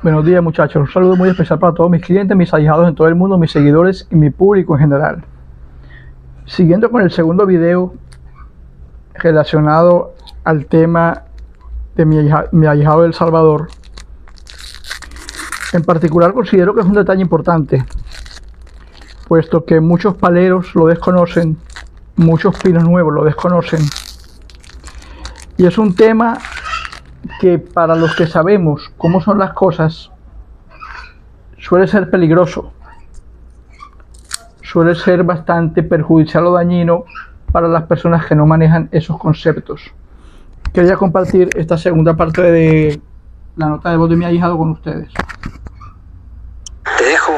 Buenos días, muchachos. Un saludo muy especial para todos mis clientes, mis ahijados en todo el mundo, mis seguidores y mi público en general. Siguiendo con el segundo video relacionado al tema de mi ahijado del Salvador, en particular considero que es un detalle importante, puesto que muchos paleros lo desconocen, muchos pinos nuevos lo desconocen, y es un tema que para los que sabemos cómo son las cosas suele ser peligroso, suele ser bastante perjudicial o dañino para las personas que no manejan esos conceptos. Quería compartir esta segunda parte de la nota de voz de mi ahijado con ustedes. Te dejo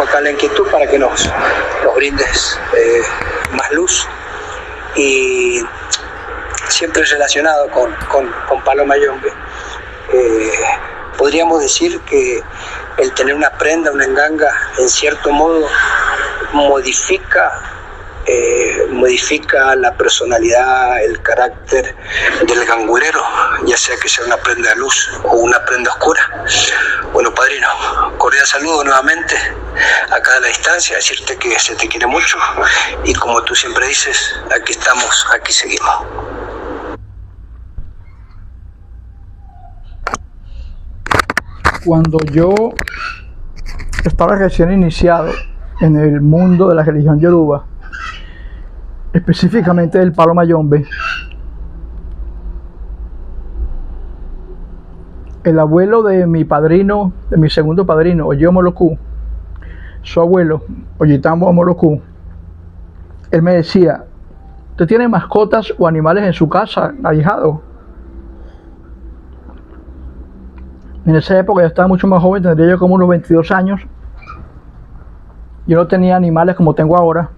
acá la inquietud para que nos brindes más luz, y siempre relacionado con Paloma Yombe. Podríamos decir que el tener una prenda, una enganga, en cierto modo modifica la personalidad, el carácter del gangurero, ya sea que sea una prenda de luz o una prenda oscura. Bueno, padrino, cordial saludo nuevamente acá a la distancia, decirte que se te quiere mucho, y como tú siempre dices, aquí estamos, aquí seguimos. Cuando yo estaba recién iniciado en el mundo de la religión yoruba, específicamente del Paloma Yombe, el abuelo de mi padrino, de mi segundo padrino, Oye Omoloku, su abuelo, Oyitambo Omoloku, él me decía: ¿usted tiene mascotas o animales en su casa, ahijado? En esa época yo estaba mucho más joven, tendría yo como unos 22 años. Yo no tenía animales como tengo ahora.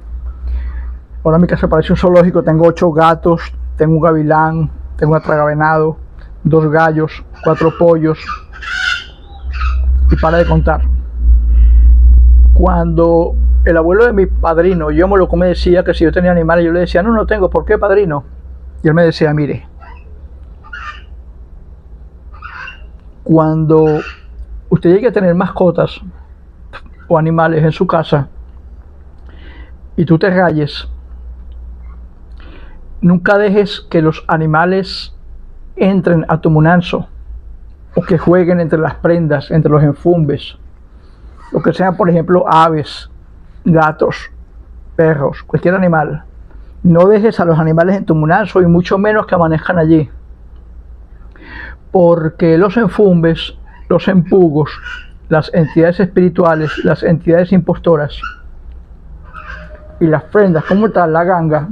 Ahora mi casa parece un zoológico. Tengo 8 gatos, tengo un gavilán, tengo una tragavenado, 2 gallos, 4 pollos, y para de contar. Cuando el abuelo de mi padrino, yo me decía que si yo tenía animales, yo le decía: no tengo. ¿Por qué, padrino? Y él me decía: mire, cuando usted llegue a tener mascotas o animales en su casa y tú te rayes, nunca dejes que los animales entren a tu munanzo o que jueguen entre las prendas, entre los enfumbes, lo que sean, por ejemplo, aves, gatos, perros, cualquier animal. No dejes a los animales en tu munanzo, y mucho menos que amanezcan allí, porque los enfumbes, los empugos, las entidades espirituales, las entidades impostoras y las prendas como tal, la ganga,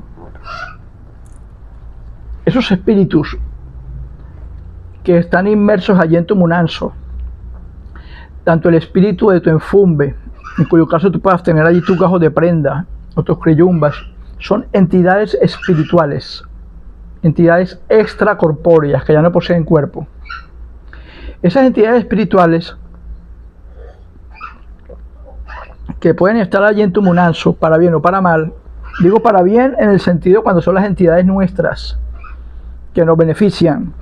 esos espíritus que están inmersos allí en tu munanzo, tanto el espíritu de tu enfumbe, en cuyo caso tú puedas tener allí tus gajos de prenda o tus creyumbas, son entidades espirituales, entidades extracorpóreas que ya no poseen cuerpo. Esas entidades espirituales que pueden estar allí en tu munanzo, para bien o para mal, digo para bien en el sentido cuando son las entidades nuestras que nos benefician,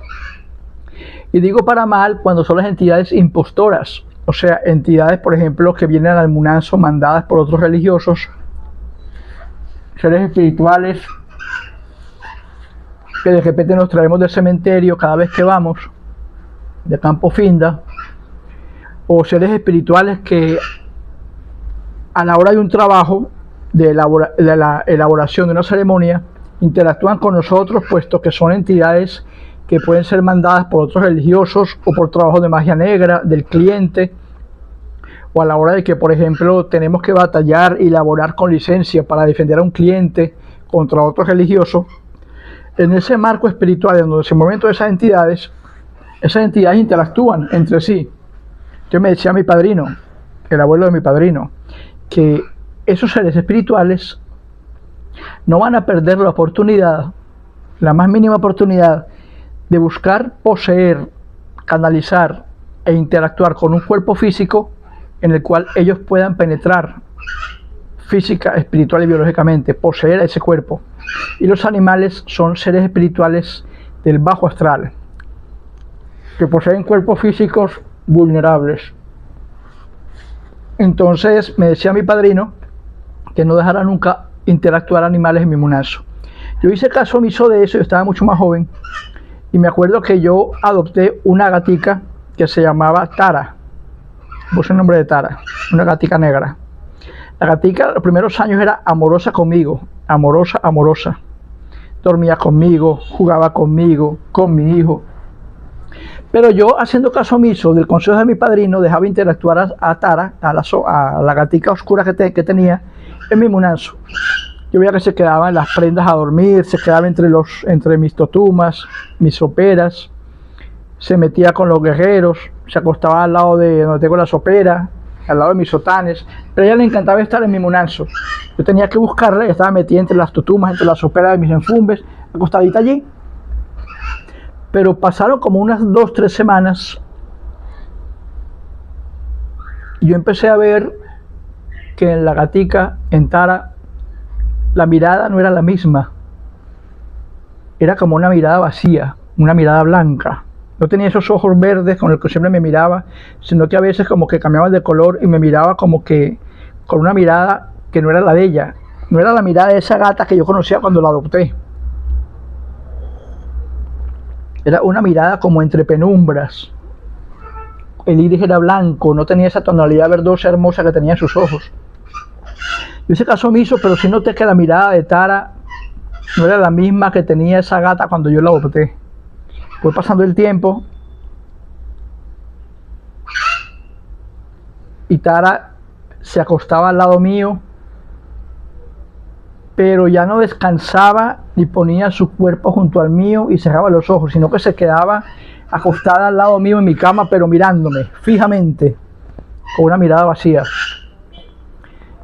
y digo para mal cuando son las entidades impostoras, o sea, entidades, por ejemplo, que vienen al munanzo mandadas por otros religiosos, seres espirituales que de repente nos traemos del cementerio cada vez que vamos, de Campo Finda, o seres espirituales que a la hora de un trabajo, de la elaboración de una ceremonia, interactúan con nosotros, puesto que son entidades que pueden ser mandadas por otros religiosos o por trabajo de magia negra del cliente, o a la hora de que, por ejemplo, tenemos que batallar y elaborar con licencia para defender a un cliente contra otro religioso. En ese marco espiritual en donde se mueven todas esas entidades interactúan entre sí. Yo me decía a mi padrino, el abuelo de mi padrino, que esos seres espirituales no van a perder la oportunidad, la más mínima oportunidad, de buscar poseer, canalizar e interactuar con un cuerpo físico en el cual ellos puedan penetrar física, espiritual y biológicamente, poseer ese cuerpo. Y los animales son seres espirituales del bajo astral, que poseen cuerpos físicos vulnerables. Entonces me decía mi padrino que no dejara nunca interactuar animales en mi munazo. Yo hice caso omiso de eso, yo estaba mucho más joven, y me acuerdo que yo adopté una gatica que se llamaba Tara. Puse el nombre de Tara, una gatica negra. La gatica los primeros años era amorosa conmigo, amorosa. Dormía conmigo, jugaba conmigo, con mi hijo. Pero yo, haciendo caso omiso del consejo de mi padrino, dejaba interactuar a Tara, a la gatica oscura que tenía en mi munazo. Yo veía que se quedaba en las prendas a dormir, se quedaba entre mis totumas, mis soperas, se metía con los guerreros, se acostaba al lado de donde tengo la sopera, al lado de mis sotanes, pero a ella le encantaba estar en mi munazo. Yo tenía que buscarla, ella estaba metida entre las totumas, entre la sopera de mis enfumbes, acostadita allí. Pero pasaron como unas 2-3 semanas y yo empecé a ver que en la gatica, en Tara, la mirada no era la misma. Era como una mirada vacía, una mirada blanca. No tenía esos ojos verdes con los que siempre me miraba, sino que a veces como que cambiaba de color y me miraba como que con una mirada que no era la de ella. No era la mirada de esa gata que yo conocía cuando la adopté. Era una mirada como entre penumbras. El iris era blanco, no tenía esa tonalidad verdosa hermosa que tenía en sus ojos. Yo hice caso omiso, pero sí noté que la mirada de Tara no era la misma que tenía esa gata cuando yo la adopté. Fue pasando el tiempo y Tara se acostaba al lado mío, pero ya no descansaba ni ponía su cuerpo junto al mío y cerraba los ojos, sino que se quedaba acostada al lado mío en mi cama, pero mirándome fijamente, con una mirada vacía.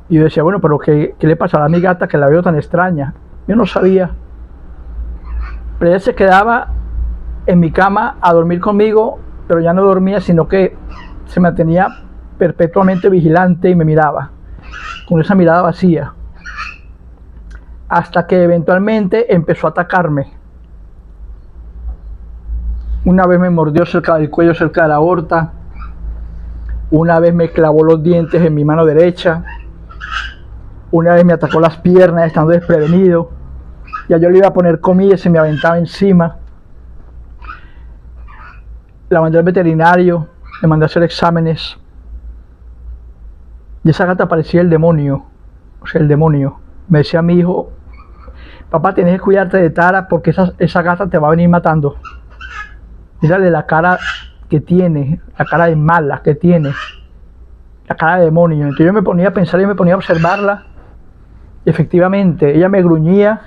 Y yo decía, bueno, pero ¿qué le pasará a mi gata que la veo tan extraña? Yo no sabía. Pero ella se quedaba en mi cama a dormir conmigo, pero ya no dormía, sino que se mantenía perpetuamente vigilante y me miraba, con esa mirada vacía. Hasta que eventualmente empezó a atacarme. Una vez me mordió cerca del cuello, cerca de la aorta. Una vez me clavó los dientes en mi mano derecha. Una vez me atacó las piernas estando desprevenido. Ya yo le iba a poner comida y se me aventaba encima. La mandé al veterinario, le mandé a hacer exámenes. Y esa gata parecía el demonio. O sea, el demonio. Me decía mi hijo, papá, tienes que cuidarte de Tara porque esa gata te va a venir matando. Mírale la cara que tiene, la cara de mala que tiene, la cara de demonio. Entonces yo me ponía a pensar y me ponía a observarla. Y efectivamente, ella me gruñía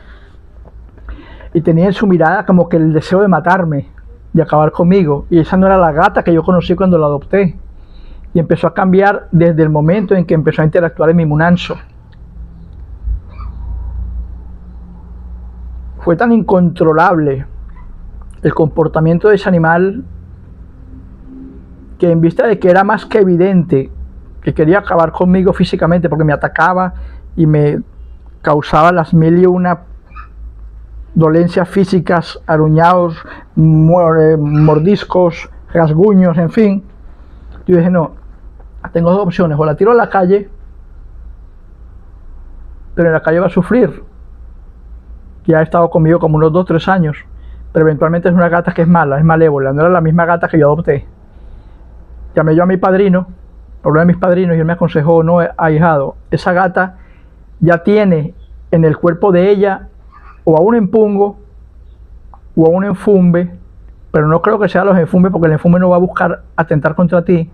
y tenía en su mirada como que el deseo de matarme, de acabar conmigo. Y esa no era la gata que yo conocí cuando la adopté. Y empezó a cambiar desde el momento en que empezó a interactuar en mi munanzo. Fue tan incontrolable el comportamiento de ese animal que, en vista de que era más que evidente que quería acabar conmigo físicamente porque me atacaba y me causaba las 1001 dolencias físicas, aruñados, mordiscos, rasguños, en fin, yo dije, no, tengo dos opciones: o la tiro a la calle, pero en la calle va a sufrir. Ya ha estado conmigo como unos 2-3 años, pero eventualmente es una gata que es mala, es malévola, no era la misma gata que yo adopté. Llamé yo a mi padrino, hablé de mis padrinos, y él me aconsejó, no, ahijado, esa gata ya tiene en el cuerpo de ella o a un empungo o a un enfumbe, pero no creo que sea los enfumbes porque el enfumbe no va a buscar atentar contra ti,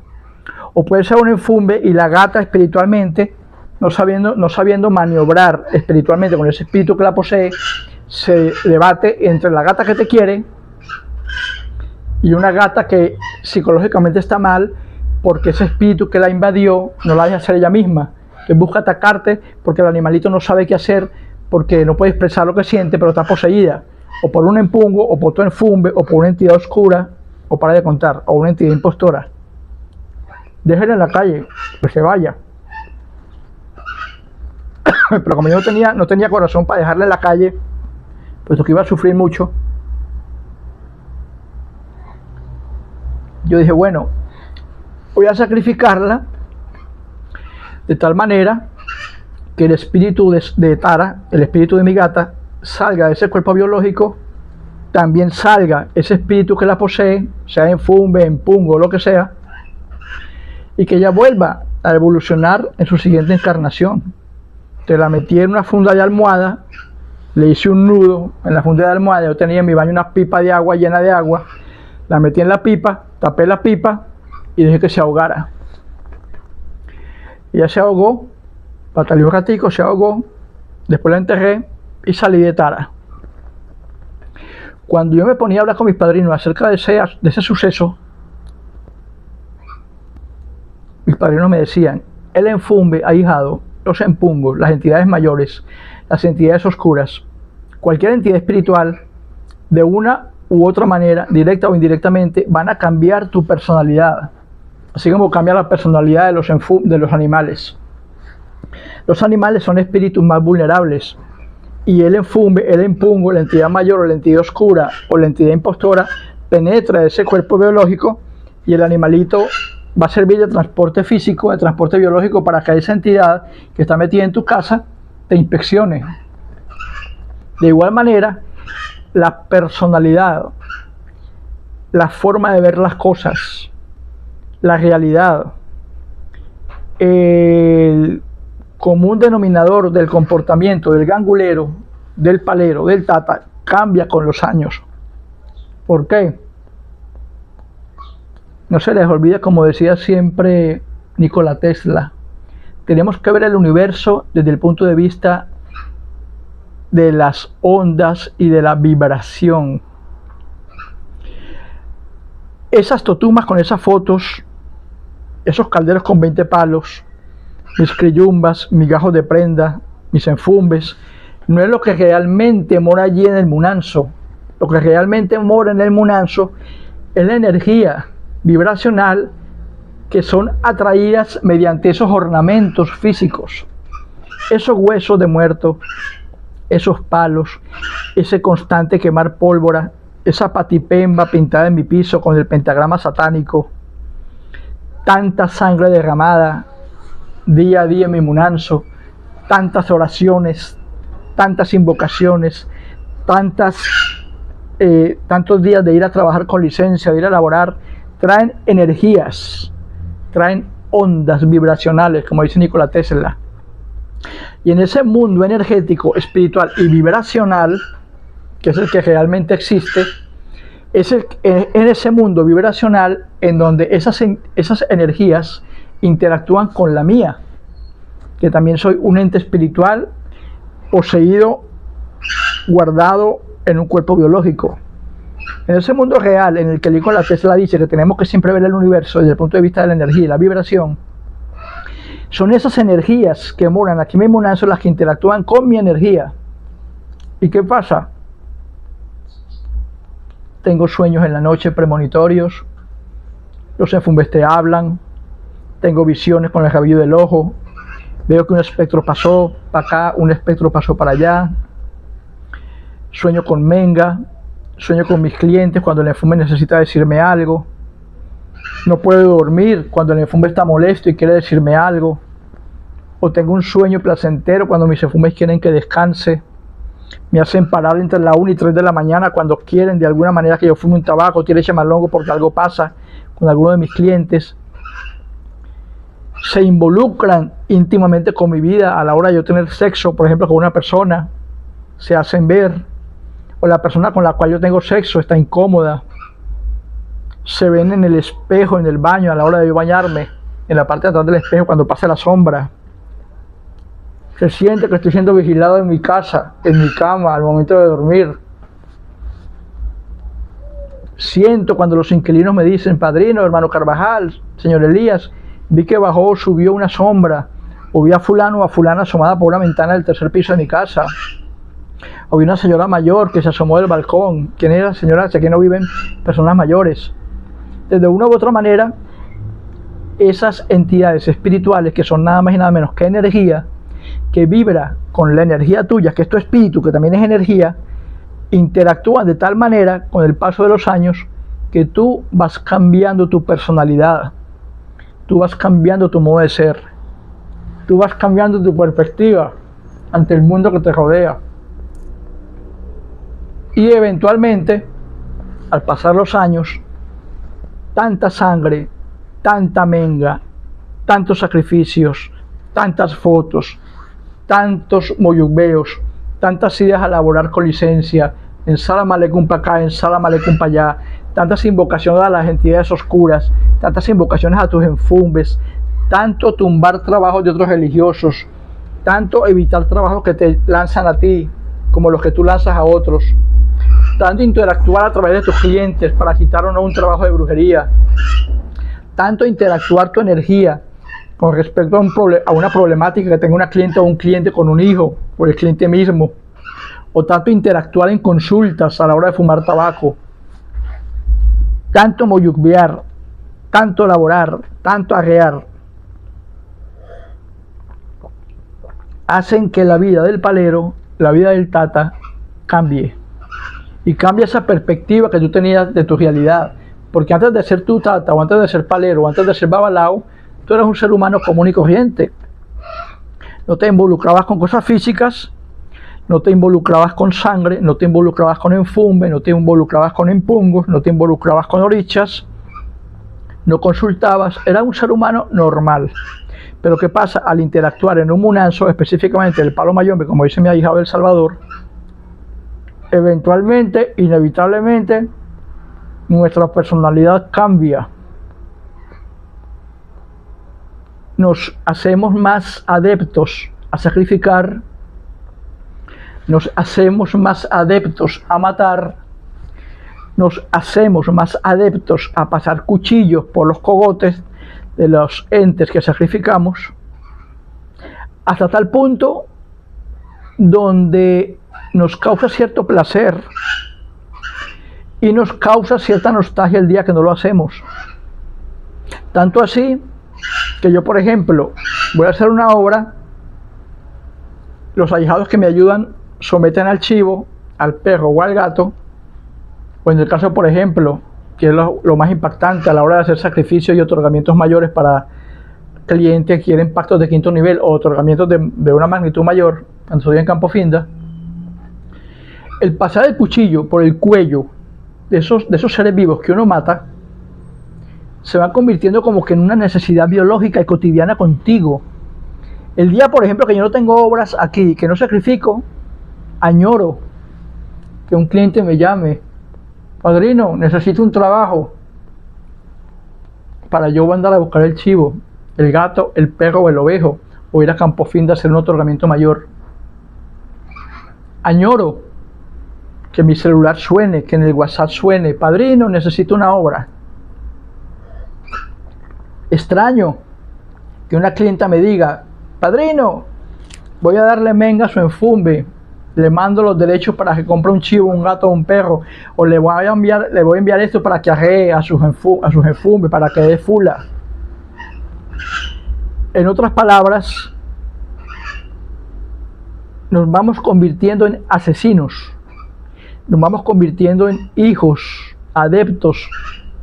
o puede ser un enfumbe y la gata espiritualmente, no sabiendo maniobrar espiritualmente con ese espíritu que la posee, se debate entre la gata que te quiere y una gata que psicológicamente está mal porque ese espíritu que la invadió no la deja ser ella misma, que busca atacarte porque el animalito no sabe qué hacer, porque no puede expresar lo que siente, pero está poseída o por un empungo, o por tu enfumbe, o por una entidad oscura, o para de contar, o una entidad impostora. Déjenla en la calle, que se vaya. Pero como yo no tenía corazón para dejarla en la calle, puesto que iba a sufrir mucho, yo dije, bueno, voy a sacrificarla de tal manera que el espíritu de Tara, el espíritu de mi gata, salga de ese cuerpo biológico, también salga ese espíritu que la posee, sea en Fumbe, en Pungo, lo que sea, y que ella vuelva a evolucionar en su siguiente encarnación. Te la metí en una funda de almohada, le hice un nudo en la funda de almohada, yo tenía en mi baño una pipa de agua llena de agua, la metí en la pipa, tapé la pipa y dejé que se ahogara. Ella se ahogó, batalló un ratico, se ahogó, después la enterré y salí de Tara. Cuando yo me ponía a hablar con mis padrinos acerca de ese suceso, mis padrinos me decían, el enfumbe, ahijado, los empungos, las entidades mayores, las entidades oscuras, cualquier entidad espiritual, de una u otra manera, directa o indirectamente, van a cambiar tu personalidad, así como cambia la personalidad de los animales. Los animales son espíritus más vulnerables, y el enfumbe, el empungo, la entidad mayor o la entidad oscura o la entidad impostora penetra ese cuerpo biológico y el animalito va a servir de transporte físico, de transporte biológico para que esa entidad que está metida en tu casa te inspeccione. De igual manera, la personalidad, la forma de ver las cosas, la realidad, el común denominador del comportamiento del gangulero, del palero, del tata, cambia con los años. ¿Por qué? No se les olvide, como decía siempre Nikola Tesla, tenemos que ver el universo desde el punto de vista de las ondas y de la vibración. Esas totumas con esas fotos, esos calderos con 20 palos, mis criyumbas, migajos de prenda, mis enfumbes, no es lo que realmente mora allí en el Munanzo. Lo que realmente mora en el Munanzo es la energía vibracional que son atraídas mediante esos ornamentos físicos, esos huesos de muerto, esos palos, ese constante quemar pólvora, esa patipemba pintada en mi piso con el pentagrama satánico, tanta sangre derramada día a día en mi Munanzo, tantas oraciones, tantas invocaciones, tantos días de ir a trabajar con licencia, de ir a laborar, traen energías, traen ondas vibracionales, como dice Nikola Tesla. Y en ese mundo energético, espiritual y vibracional, que es el que realmente existe, es en ese mundo vibracional en donde esas energías interactúan con la mía, que también soy un ente espiritual poseído, guardado en un cuerpo biológico. En ese mundo real en el que Nikola Tesla dice que tenemos que siempre ver el universo desde el punto de vista de la energía y la vibración, son esas energías que moran aquí mismo, son las que interactúan con mi energía. ¿Y qué pasa? Tengo sueños en la noche premonitorios, los enfumbes te hablan, tengo visiones con el rabillo del ojo, veo que un espectro pasó para acá, un espectro pasó para allá, sueño con Menga, sueño con mis clientes cuando el enfumbe necesita decirme algo, no puedo dormir cuando el enfumbe está molesto y quiere decirme algo, o tengo un sueño placentero cuando mis enfumbes quieren que descanse, me hacen parar entre la 1 y 3 de la mañana cuando quieren de alguna manera que yo fume un tabaco, tire chamalongo porque algo pasa con alguno de mis clientes. Se involucran íntimamente con mi vida a la hora de yo tener sexo, por ejemplo, con una persona, se hacen ver, o la persona con la cual yo tengo sexo está incómoda, se ven en el espejo, en el baño, a la hora de yo bañarme, en la parte de atrás del espejo cuando pasa la sombra. Se siente que estoy siendo vigilado en mi casa, en mi cama, al momento de dormir. Siento cuando los inquilinos me dicen, padrino, hermano Carvajal, señor Elías, vi que bajó, subió una sombra, o vi a fulano o a fulana asomada por una ventana del tercer piso de mi casa, o vi una señora mayor que se asomó del balcón. ¿Quién era la señora? Aquí no viven personas mayores. De una u otra manera, esas entidades espirituales, que son nada más y nada menos que energía, que vibra con la energía tuya, que es tu espíritu, que también es energía, interactúan de tal manera con el paso de los años que tú vas cambiando tu personalidad. tú vas cambiando tu modo de ser. Tú vas cambiando tu perspectiva ante el mundo que te rodea. Y eventualmente, al pasar los años, tanta sangre, tanta menga, tantos sacrificios, tantas fotos, tantos moyubeos, tantas idas a laborar con licencia, en Salam Aleikum para acá, en Salam Aleikum para allá, tantas invocaciones a las entidades oscuras, tantas invocaciones a tus enfumbes, tanto tumbar trabajos de otros religiosos, tanto evitar trabajos que te lanzan a ti, como los que tú lanzas a otros, tanto interactuar a través de tus clientes para quitar o no un trabajo de brujería, tanto interactuar tu energía con respecto a una problemática que tenga una cliente o un cliente con un hijo, o el cliente mismo, o tanto interactuar en consultas a la hora de fumar tabaco, tanto moyubear, tanto elaborar, tanto arrear, hacen que la vida del palero, la vida del tata, cambie. Y cambia esa perspectiva que tú tenías de tu realidad. Porque antes de ser tu tata, o antes de ser palero, o antes de ser babalao, tú eras un ser humano común y corriente. No te involucrabas con cosas físicas, no te involucrabas con sangre, no te involucrabas con enfumbe, no te involucrabas con empungos, no te involucrabas con orichas, no consultabas, era un ser humano normal. Pero ¿qué pasa? Al interactuar en un munanzo, específicamente el palo mayombe, como dice mi ahijado del Salvador, eventualmente, inevitablemente, nuestra personalidad cambia. Nos hacemos más adeptos a sacrificar, nos hacemos más adeptos a matar, nos hacemos más adeptos a pasar cuchillos por los cogotes de los entes que sacrificamos, hasta tal punto donde nos causa cierto placer y nos causa cierta nostalgia el día que no lo hacemos. Tanto así que yo, por ejemplo, voy a hacer una obra, los ahijados que me ayudan someten al chivo, al perro o al gato, o en el caso, por ejemplo, que es lo más impactante a la hora de hacer sacrificios y otorgamientos mayores para clientes que quieren pactos de quinto nivel o otorgamientos de una magnitud mayor, cuando estoy en Campo Finda, el pasar el cuchillo por el cuello de esos seres vivos que uno mata, se van convirtiendo como que en una necesidad biológica y cotidiana contigo. El día, por ejemplo, que yo no tengo obras aquí, que no sacrifico, añoro que un cliente me llame: padrino, necesito un trabajo, para yo andar a buscar el chivo, el gato, el perro o el ovejo, o ir a Campo Finda a hacer un otorgamiento mayor. Añoro que mi celular suene, que en el WhatsApp suene: padrino, necesito una obra. Extraño que una clienta me diga: padrino, voy a darle menga a su enfumbe, le mando los derechos para que compre un chivo, un gato o un perro, o le voy a enviar esto para que arree a sus enfumbes, para que dé fula. En otras palabras, nos vamos convirtiendo en asesinos, nos vamos convirtiendo en hijos adeptos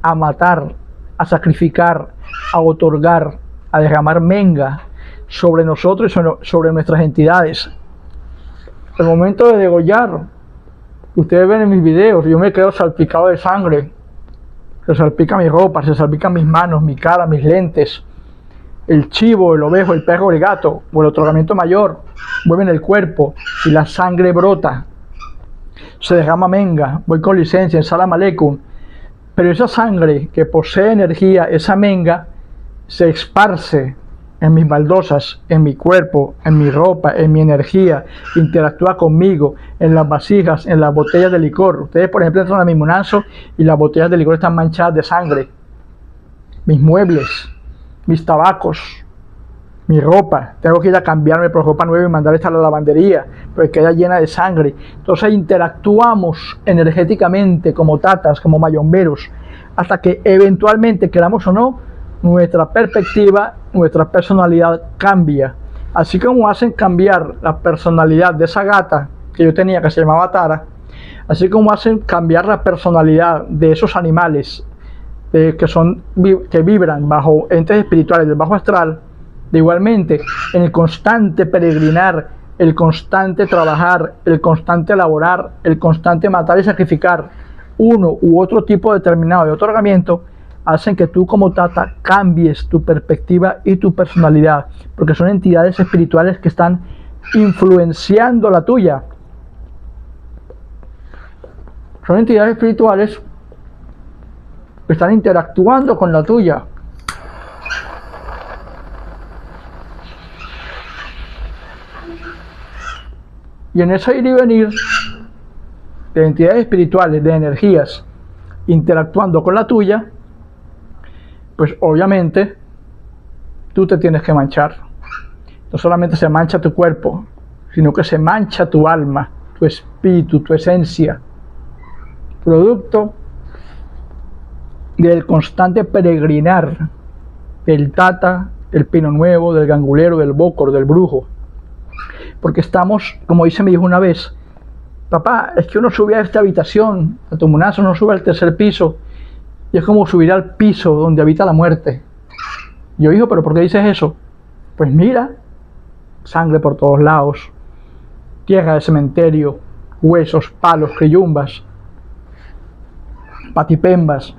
a matar, a sacrificar, a otorgar, a derramar menga sobre nosotros y sobre nuestras entidades. El momento de degollar, ustedes ven en mis videos, yo me quedo salpicado de sangre, se salpica mi ropa, se salpican mis manos, mi cara, mis lentes. El chivo, el ovejo, el perro, el gato o el otorgamiento mayor mueven el cuerpo y la sangre brota, se derrama menga, voy con licencia en Salam Aleikum, pero esa sangre que posee energía, esa menga, se esparce en mis baldosas, en mi cuerpo, en mi ropa, en mi energía, interactúa conmigo, en las vasijas, en las botellas de licor. Ustedes, por ejemplo, entran a mi munanzo y las botellas de licor están manchadas de sangre. Mis muebles, mis tabacos, mi ropa, tengo que ir a cambiarme por ropa nueva y mandar esta a la lavandería, porque queda llena de sangre. Entonces interactuamos energéticamente como tatas, como mayomberos, hasta que eventualmente, queramos o no, nuestra perspectiva, nuestra personalidad cambia. Así como hacen cambiar la personalidad de esa gata que yo tenía, que se llamaba Tara, así como hacen cambiar la personalidad de esos animales que vibran bajo entes espirituales del bajo astral, de igualmente en el constante peregrinar, el constante trabajar, el constante elaborar, el constante matar y sacrificar uno u otro tipo determinado de otorgamiento, hacen que tú como Tata cambies tu perspectiva y tu personalidad, porque son entidades espirituales que están influenciando la tuya. Son entidades espirituales que están interactuando con la tuya. Y en ese ir y venir de entidades espirituales, de energías, interactuando con la tuya, pues obviamente tú te tienes que manchar. No solamente se mancha tu cuerpo, sino que se mancha tu alma, tu espíritu, tu esencia, producto del constante peregrinar del Tata, del Pino Nuevo, del Gangulero, del Bócor, del Brujo. Porque estamos, como dice mi hijo una vez, papá, es que uno sube a esta habitación, a tu munazo, uno sube al tercer piso, y es como subir al piso donde habita la muerte. Yo, hijo, ¿pero por qué dices eso? Pues mira, sangre por todos lados, tierra de cementerio, huesos, palos, creyumbas, patipembas,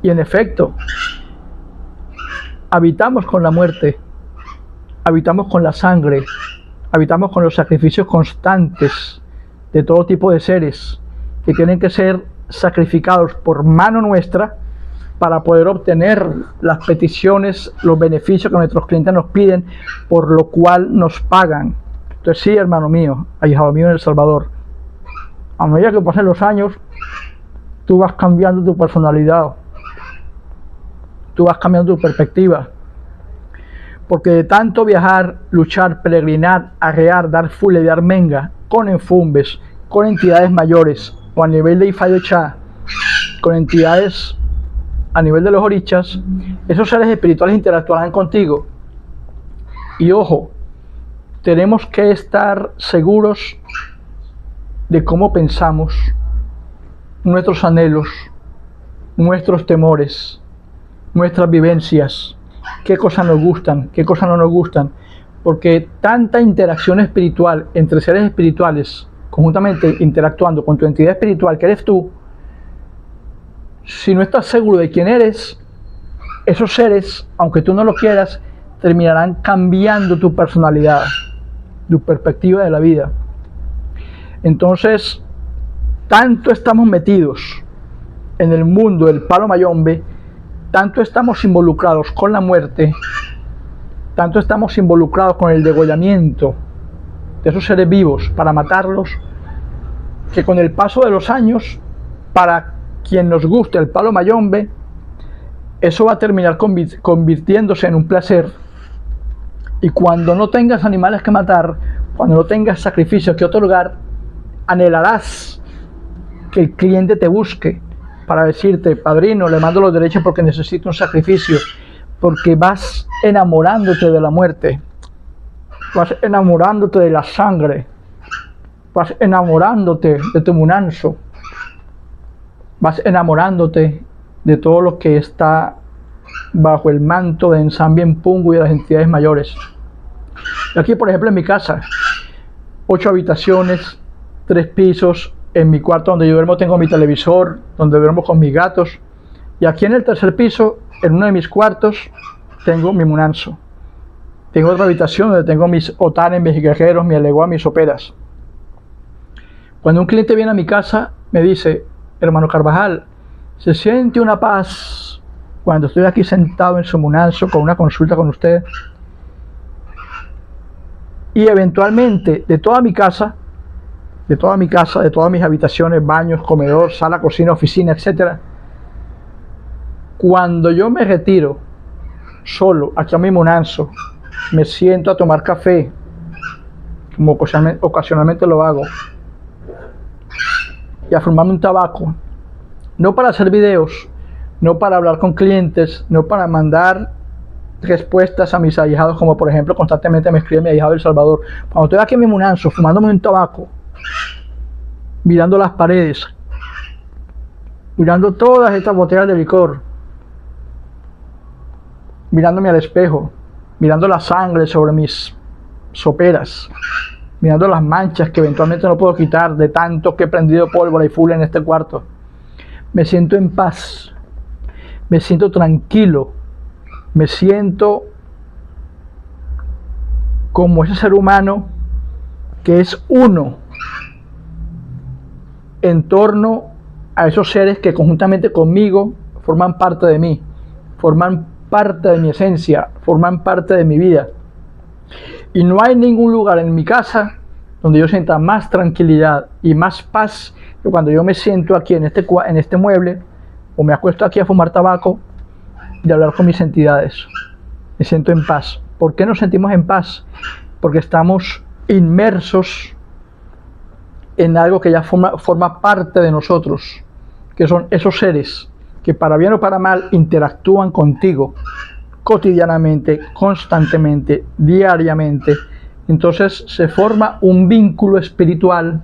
y en efecto, habitamos con la muerte, habitamos con la sangre, habitamos con los sacrificios constantes de todo tipo de seres que tienen que ser sacrificados por mano nuestra para poder obtener las peticiones, los beneficios que nuestros clientes nos piden, por lo cual nos pagan. Entonces sí, hermano mío, ahijado mío en El Salvador, a medida que pasen los años, tú vas cambiando tu personalidad, tú vas cambiando tu perspectiva, porque de tanto viajar, luchar, peregrinar, arrear, dar fule, dar menga, con enfumbes, con entidades mayores, o a nivel de Ifa y Ochá, con entidades a nivel de los orichas, esos seres espirituales interactuarán contigo. Y ojo, tenemos que estar seguros de cómo pensamos, nuestros anhelos, nuestros temores, nuestras vivencias, qué cosas nos gustan, qué cosas no nos gustan, porque tanta interacción espiritual entre seres espirituales, conjuntamente interactuando con tu entidad espiritual que eres tú, si no estás seguro de quién eres, esos seres, aunque tú no lo quieras, terminarán cambiando tu personalidad, tu perspectiva de la vida. Entonces, tanto estamos metidos en el mundo del palo mayombe, tanto estamos involucrados con la muerte, tanto estamos involucrados con el degollamiento de esos seres vivos para matarlos, que con el paso de los años, para quien nos guste el palo mayombe, eso va a terminar convirtiéndose en un placer. Y cuando no tengas animales que matar, cuando no tengas sacrificios que otorgar, anhelarás que el cliente te busque para decirte, padrino, le mando los derechos porque necesito un sacrificio, porque vas enamorándote de la muerte, vas enamorándote de la sangre, vas enamorándote de tu munanzo, vas enamorándote de todo lo que está bajo el manto de Ensambien Pungu y de las entidades mayores. Aquí, por ejemplo, en mi casa, 8 habitaciones, 3 pisos. En mi cuarto donde yo duermo tengo mi televisor, donde duermo con mis gatos. Y aquí en el tercer piso, en uno de mis cuartos, tengo mi munanzo. Tengo otra habitación donde tengo mis otanes, mis guerreros, mi aleguá, mis soperas. Cuando un cliente viene a mi casa, me dice, hermano Carvajal, se siente una paz cuando estoy aquí sentado en su munanzo con una consulta con usted. Y eventualmente, de toda mi casa, de todas mis habitaciones, baños, comedor, sala, cocina, oficina, etc. Cuando yo me retiro solo aquí a mi munanzo, me siento a tomar café, como ocasionalmente lo hago, y a fumarme un tabaco, no para hacer videos, no para hablar con clientes, no para mandar respuestas a mis ahijados, como por ejemplo constantemente me escribe mi ahijado del Salvador. Cuando estoy aquí en mi munanzo, fumándome un tabaco, mirando las paredes, mirando todas estas botellas de licor, mirándome al espejo, mirando la sangre sobre mis soperas, mirando las manchas que eventualmente no puedo quitar de tanto que he prendido pólvora y full en este cuarto. Me siento en paz, me siento tranquilo, me siento como ese ser humano que es uno en torno a esos seres que conjuntamente conmigo forman parte de mí, forman parte de mi esencia, forman parte de mi vida. Y no hay ningún lugar en mi casa donde yo sienta más tranquilidad y más paz que cuando yo me siento aquí en este mueble o me acuesto aquí a fumar tabaco y hablar con mis entidades. Me siento en paz. ¿Por qué nos sentimos en paz? Porque estamos inmersos en algo que ya forma parte de nosotros, que son esos seres que para bien o para mal interactúan contigo cotidianamente, constantemente, diariamente. Entonces se forma un vínculo espiritual,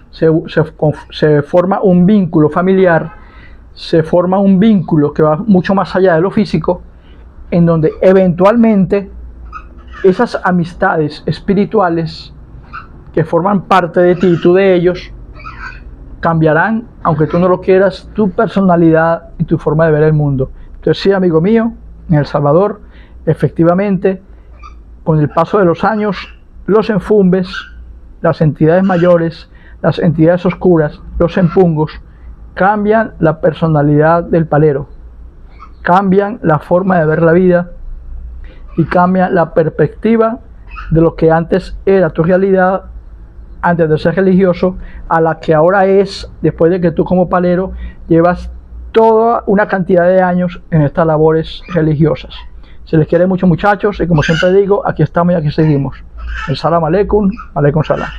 se forma un vínculo familiar, se forma un vínculo que va mucho más allá de lo físico, en donde eventualmente esas amistades espirituales que forman parte de ti y tú de ellos, cambiarán, aunque tú no lo quieras, tu personalidad y tu forma de ver el mundo. Entonces sí, amigo mío, en El Salvador, efectivamente, con el paso de los años, los enfumbes, las entidades mayores, las entidades oscuras, los empungos, cambian la personalidad del palero, cambian la forma de ver la vida y cambian la perspectiva de lo que antes era tu realidad, antes de ser religioso, a la que ahora es, después de que tú como palero llevas toda una cantidad de años en estas labores religiosas. Se les quiere mucho, muchachos, y como siempre digo, aquí estamos y aquí seguimos. El salam aleikum, aleikum salam.